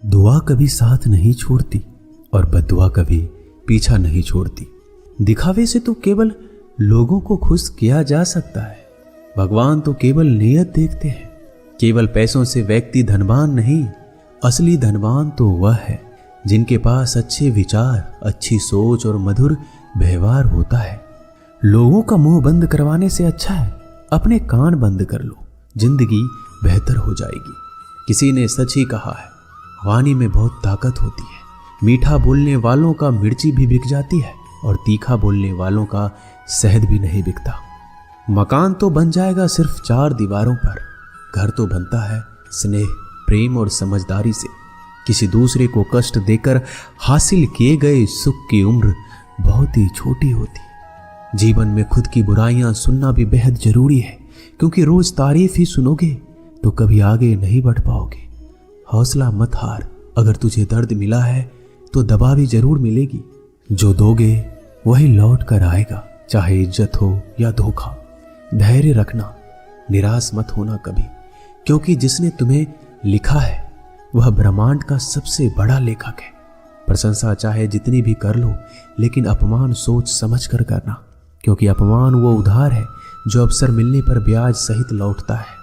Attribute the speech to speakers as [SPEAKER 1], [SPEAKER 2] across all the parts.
[SPEAKER 1] दुआ कभी साथ नहीं छोड़ती और बद्दुआ कभी पीछा नहीं छोड़ती। दिखावे से तो केवल लोगों को खुश किया जा सकता है। भगवान तो केवल नियत देखते हैं। केवल पैसों से व्यक्ति धनवान नहीं, असली धनवान तो वह है जिनके पास अच्छे विचार, अच्छी सोच और मधुर व्यवहार होता है। लोगों का मुंह बंद करवाने से अच्छा है अपने कान बंद कर लो, जिंदगी बेहतर हो जाएगी। किसी ने सच ही कहा है, वाणी में बहुत ताकत होती है। मीठा बोलने वालों का मिर्ची भी बिक जाती है और तीखा बोलने वालों का शहद भी नहीं बिकता। मकान तो बन जाएगा सिर्फ 4 दीवारों पर, घर तो बनता है स्नेह, प्रेम और समझदारी से। किसी दूसरे को कष्ट देकर हासिल किए गए सुख की उम्र बहुत ही छोटी होती है। जीवन में खुद की बुराइयां सुनना भी बेहद जरूरी है, क्योंकि रोज तारीफ ही सुनोगे तो कभी आगे नहीं बढ़ पाओगे। हौसला मत हार, अगर तुझे दर्द मिला है तो दवा भी जरूर मिलेगी। जो दोगे वही लौट कर आएगा, चाहे इज्जत हो या धोखा। धैर्य रखना, निराश मत होना कभी, क्योंकि जिसने तुम्हें लिखा है वह ब्रह्मांड का सबसे बड़ा लेखक है। प्रशंसा चाहे जितनी भी कर लो, लेकिन अपमान सोच समझ कर करना, क्योंकि अपमान वो उधार है जो अवसर मिलने पर ब्याज सहित लौटता है।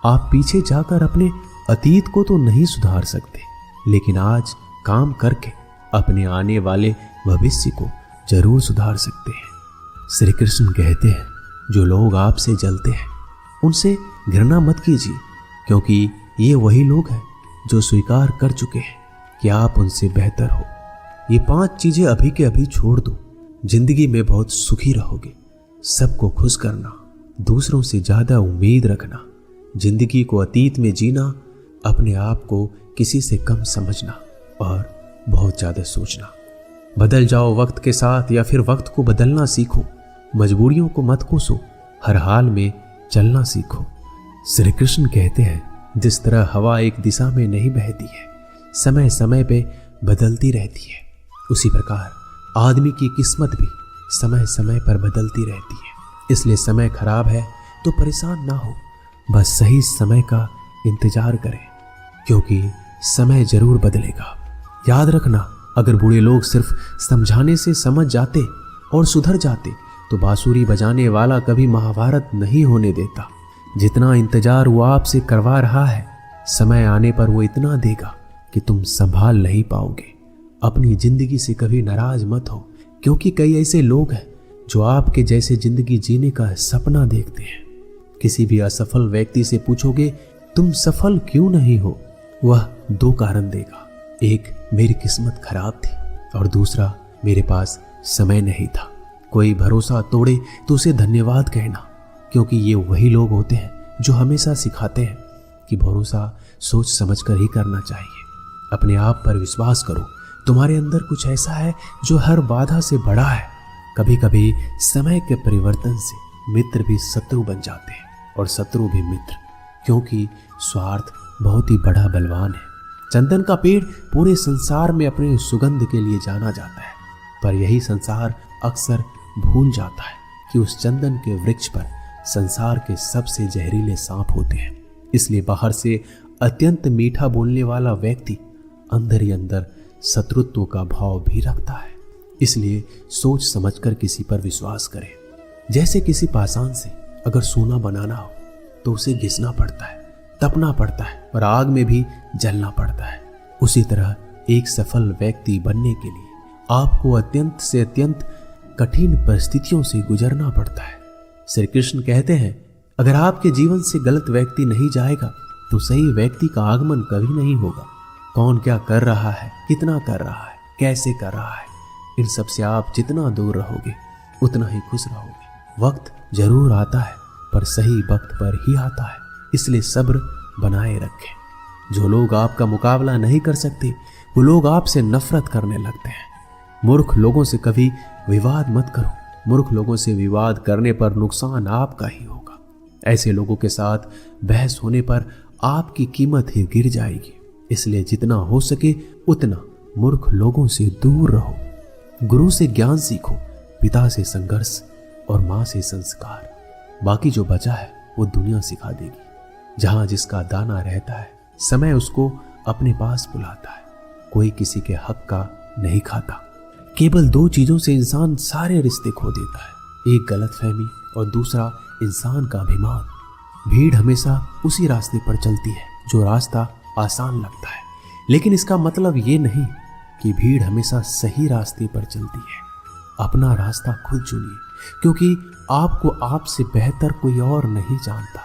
[SPEAKER 1] आप पीछे जाकर अपने अतीत को तो नहीं सुधार सकते, लेकिन आज काम करके अपने आने वाले भविष्य को जरूर सुधार सकते हैं। श्री कृष्ण कहते हैं, जो लोग आपसे जलते हैं उनसे घृणा मत कीजिए, क्योंकि ये वही लोग हैं जो स्वीकार कर चुके हैं कि आप उनसे बेहतर हो। ये 5 चीजें अभी के अभी छोड़ दो, जिंदगी में बहुत सुखी रहोगे। सबको खुश करना, दूसरों से ज्यादा उम्मीद रखना, जिंदगी को अतीत में जीना, अपने आप को किसी से कम समझना और बहुत ज्यादा सोचना। बदल जाओ वक्त के साथ या फिर वक्त को बदलना सीखो। मजबूरियों को मत कोसो, हर हाल में चलना सीखो। श्री कृष्ण कहते हैं, जिस तरह हवा एक दिशा में नहीं बहती है, समय समय पे बदलती रहती है, उसी प्रकार आदमी की किस्मत भी समय समय पर बदलती रहती है। इसलिए समय खराब है तो परेशान ना हो, बस सही समय का इंतजार करें, क्योंकि समय जरूर बदलेगा। याद रखना, अगर बूढ़े लोग सिर्फ समझाने से समझ जाते और सुधर जाते तो बांसुरी बजाने वाला कभी महाभारत नहीं होने देता। जितना इंतजार वो आपसे करवा रहा है, समय आने पर वो इतना देगा कि तुम संभाल नहीं पाओगे। अपनी जिंदगी से कभी नाराज मत हो, क्योंकि कई ऐसे लोग हैं जो आपके जैसे जिंदगी जीने का सपना देखते हैं। किसी भी असफल व्यक्ति से पूछोगे तुम सफल क्यों नहीं हो, वह 2 कारण देगा। एक, मेरी किस्मत खराब थी, और दूसरा, मेरे पास समय नहीं था। कोई भरोसा तोड़े तो उसे धन्यवाद कहना, क्योंकि ये वही लोग होते हैं जो हमेशा सिखाते हैं कि भरोसा सोच समझकर ही करना चाहिए। अपने आप पर विश्वास करो, तुम्हारे अंदर कुछ ऐसा है जो हर बाधा से बड़ा है। कभी कभी समय के परिवर्तन से मित्र भी शत्रु बन जाते हैं और शत्रु भी मित्र, क्योंकि स्वार्थ बहुत ही बड़ा बलवान है। चंदन का पेड़ पूरे संसार में अपने सुगंध के लिए जाना जाता है, पर यही संसार अक्सर भूल जाता है कि उस चंदन के वृक्ष पर संसार के सबसे जहरीले सांप होते हैं। इसलिए बाहर से अत्यंत मीठा बोलने वाला व्यक्ति अंदर ही अंदर शत्रुत्व का भाव भी रखता है। इसलिए सोच समझकर किसी पर विश्वास करें। जैसे किसी पाषाण से अगर सोना बनाना हो तो उसे घिसना पड़ता है, तपना पड़ता है और आग में भी जलना पड़ता है। उसी तरह एक सफल व्यक्ति बनने के लिए आपको अत्यंत से अत्यंत कठिन परिस्थितियों से गुजरना पड़ता है। श्री कृष्ण कहते हैं, अगर आपके जीवन से गलत व्यक्ति नहीं जाएगा तो सही व्यक्ति का आगमन कभी नहीं होगा। कौन क्या कर रहा है, कितना कर रहा है, कैसे कर रहा है, इन सब से आप जितना दूर रहोगे उतना ही खुश रहोगे। वक्त जरूर आता है, पर सही वक्त पर ही आता है, इसलिए सब्र बनाए रखें। जो लोग आपका मुकाबला नहीं कर सकते वो लोग आपसे नफरत करने लगते हैं। मूर्ख लोगों से कभी विवाद मत करो, मूर्ख लोगों से विवाद करने पर नुकसान आपका ही होगा। ऐसे लोगों के साथ बहस होने पर आपकी कीमत ही गिर जाएगी। इसलिए जितना हो सके उतना मूर्ख लोगों से दूर रहो। गुरु से ज्ञान सीखो, पिता से संघर्ष और माँ से संस्कार। बाकी जो बचा है वो दुनिया सिखा देगी। जहां जिसका दाना रहता है समय उसको अपने पास बुलाता है। कोई किसी के हक का नहीं खाता। केवल दो चीजों से इंसान सारे रिश्ते खो देता है, एक गलतफहमी और दूसरा इंसान का अभिमान। भीड़ हमेशा उसी रास्ते पर चलती है जो रास्ता आसान लगता है, लेकिन इसका मतलब ये नहीं कि भीड़ हमेशा सही रास्ते पर चलती है। अपना रास्ता खुद चुनिए, क्योंकि आपको आपसे बेहतर कोई और नहीं जानता।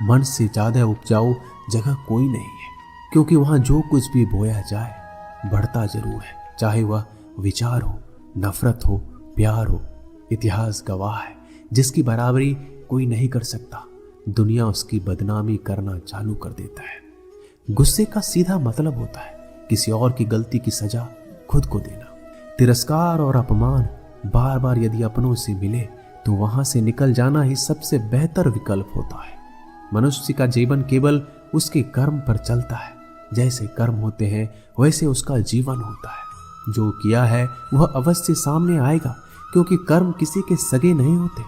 [SPEAKER 1] मन से ज्यादा उपजाऊ जगह कोई नहीं है, क्योंकि वहां जो कुछ भी बोया जाए बढ़ता जरूर है, चाहे वह विचार हो, नफरत हो, प्यार हो। इतिहास गवाह है, जिसकी बराबरी कोई नहीं कर सकता, दुनिया उसकी बदनामी करना चालू कर देता है। गुस्से का सीधा मतलब होता है किसी और की गलती की सजा खुद को देना। तिरस्कार और अपमान बार बार यदि अपनों से मिले तो वहां से निकल जाना ही सबसे बेहतर विकल्प होता है। मनुष्य का जीवन केवल उसके कर्म पर चलता है। जैसे कर्म होते हैं वैसे उसका जीवन होता है। जो किया है वह अवश्य सामने आएगा, क्योंकि कर्म किसी के सगे नहीं होते।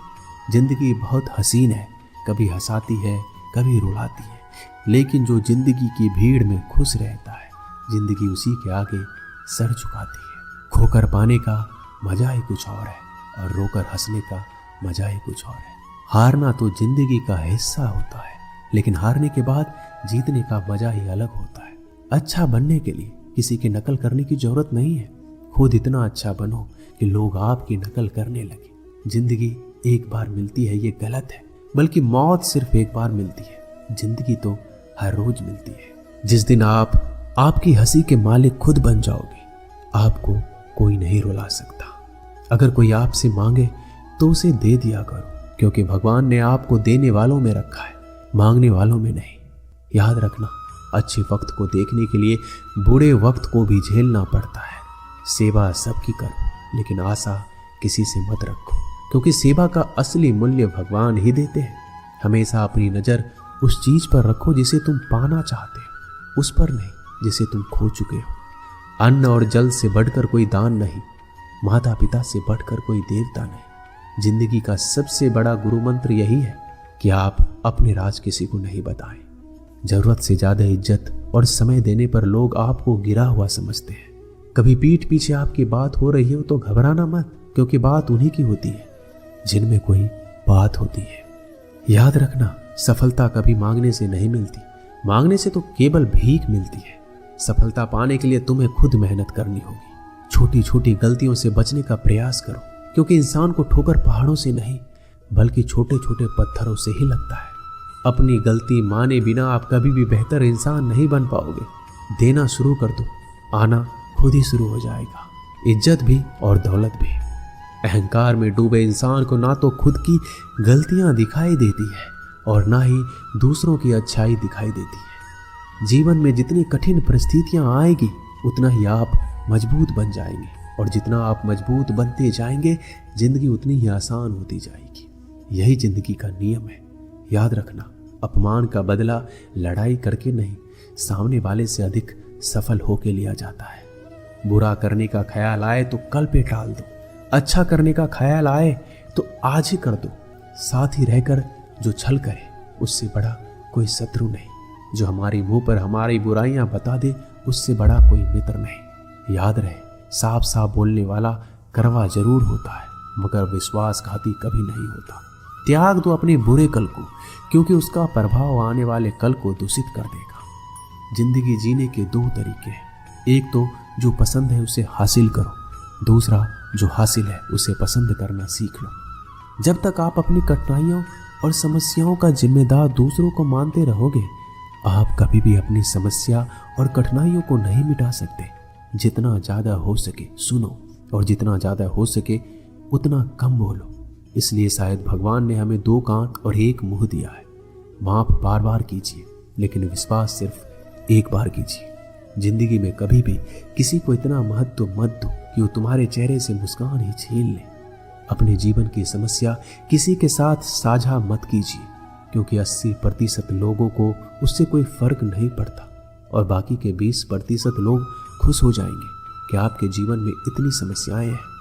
[SPEAKER 1] जिंदगी बहुत हसीन है, कभी हंसाती है, कभी रुलाती है, लेकिन जो जिंदगी की भीड़ में खुश रहता है, जिंदगी उसी के आगे सर झुकाती है। खोकर पाने का मजा ही कुछ और है और रोकर हंसने का मजा ही कुछ और है। हारना तो जिंदगी का हिस्सा होता है, लेकिन हारने के बाद जीतने का मजा ही अलग होता है। अच्छा बनने के लिए किसी की नकल करने की जरूरत नहीं है। खुद इतना अच्छा बनो कि लोग आपकी नकल करने लगे। जिंदगी एक बार मिलती है ये गलत है, बल्कि मौत सिर्फ एक बार मिलती है। जिंदगी तो हर रोज मिलती है। जिस दिन आप आपकी हंसी के मालिक खुद बन जाओगे, आपको कोई नहीं रुला सकता। अगर कोई आपसे मांगे तो उसे दे दिया करो, क्योंकि भगवान ने आपको देने वालों में रखा है, मांगने वालों में नहीं। याद रखना, अच्छे वक्त को देखने के लिए बुरे वक्त को भी झेलना पड़ता है। सेवा सबकी करो, लेकिन आशा किसी से मत रखो, क्योंकि सेवा का असली मूल्य भगवान ही देते हैं। हमेशा अपनी नजर उस चीज पर रखो जिसे तुम पाना चाहते हो, उस पर नहीं जिसे तुम खो चुके हो। अन्न और जल से बढ़कर कोई दान नहीं, माता पिता से बढ़कर कोई देवता नहीं। जिंदगी का सबसे बड़ा गुरु मंत्र यही है कि आप अपने राज किसी को नहीं बताएं। जरूरत से ज्यादा इज्जत और समय देने पर लोग आपको गिरा हुआ समझते हैं। कभी पीठ पीछे आपकी बात हो रही हो तो घबराना मत, क्योंकि बात उन्हीं की होती है जिनमें कोई बात होती है। याद रखना, सफलता कभी मांगने से नहीं मिलती, मांगने से तो केवल भीख मिलती है। सफलता पाने के लिए तुम्हें खुद मेहनत करनी होगी। छोटी छोटी गलतियों से बचने का प्रयास करो, क्योंकि इंसान को ठोकर पहाड़ों से नहीं बल्कि छोटे छोटे पत्थरों से ही लगता है। अपनी गलती माने बिना आप कभी भी बेहतर इंसान नहीं बन पाओगे। देना शुरू कर दो, आना खुद ही शुरू हो जाएगा, इज्जत भी और दौलत भी। अहंकार में डूबे इंसान को ना तो खुद की गलतियां दिखाई देती है और ना ही दूसरों की अच्छाई दिखाई देती है। जीवन में जितनी कठिन परिस्थितियां आएगी उतना ही आप मजबूत बन जाएंगे, और जितना आप मजबूत बनते जाएंगे जिंदगी उतनी ही आसान होती जाएगी। यही जिंदगी का नियम है। याद रखना, अपमान का बदला लड़ाई करके नहीं, सामने वाले से अधिक सफल होके लिया जाता है। बुरा करने का ख्याल आए तो कल पे टाल दो, अच्छा करने का ख्याल आए तो आज ही कर दो। साथ ही रहकर जो छल करे उससे बड़ा कोई शत्रु नहीं। जो हमारे मुंह पर हमारी बुराइयां बता दे उससे बड़ा कोई मित्र नहीं। याद रहे, साफ साफ बोलने वाला कड़वा जरूर होता है, मगर विश्वासघाती कभी नहीं होता। त्याग दो अपने बुरे कल को, क्योंकि उसका प्रभाव आने वाले कल को दूषित कर देगा। जिंदगी जीने के दो तरीके हैं, एक तो जो पसंद है उसे हासिल करो, दूसरा जो हासिल है उसे पसंद करना सीख लो। जब तक आप अपनी कठिनाइयों और समस्याओं का जिम्मेदार दूसरों को मानते रहोगे, आप कभी भी अपनी समस्या और कठिनाइयों को नहीं मिटा सकते। जितना ज्यादा हो सके सुनो, और जितना ज्यादा हो सके उतना कम बोलो। इसलिए शायद भगवान ने हमें दो कान और एक मुंह दिया है। माफ बार बार कीजिए, लेकिन विश्वास सिर्फ एक बार कीजिए। जिंदगी में कभी भी किसी को इतना महत्व मत दो कि वो तुम्हारे चेहरे से मुस्कान ही छीन ले। अपने जीवन की समस्या किसी के साथ साझा मत कीजिए, क्योंकि 80% लोगों को उससे कोई फर्क नहीं पड़ता, और बाकी के 20% लोग खुश हो जाएंगे कि आपके जीवन में इतनी समस्याएं हैं।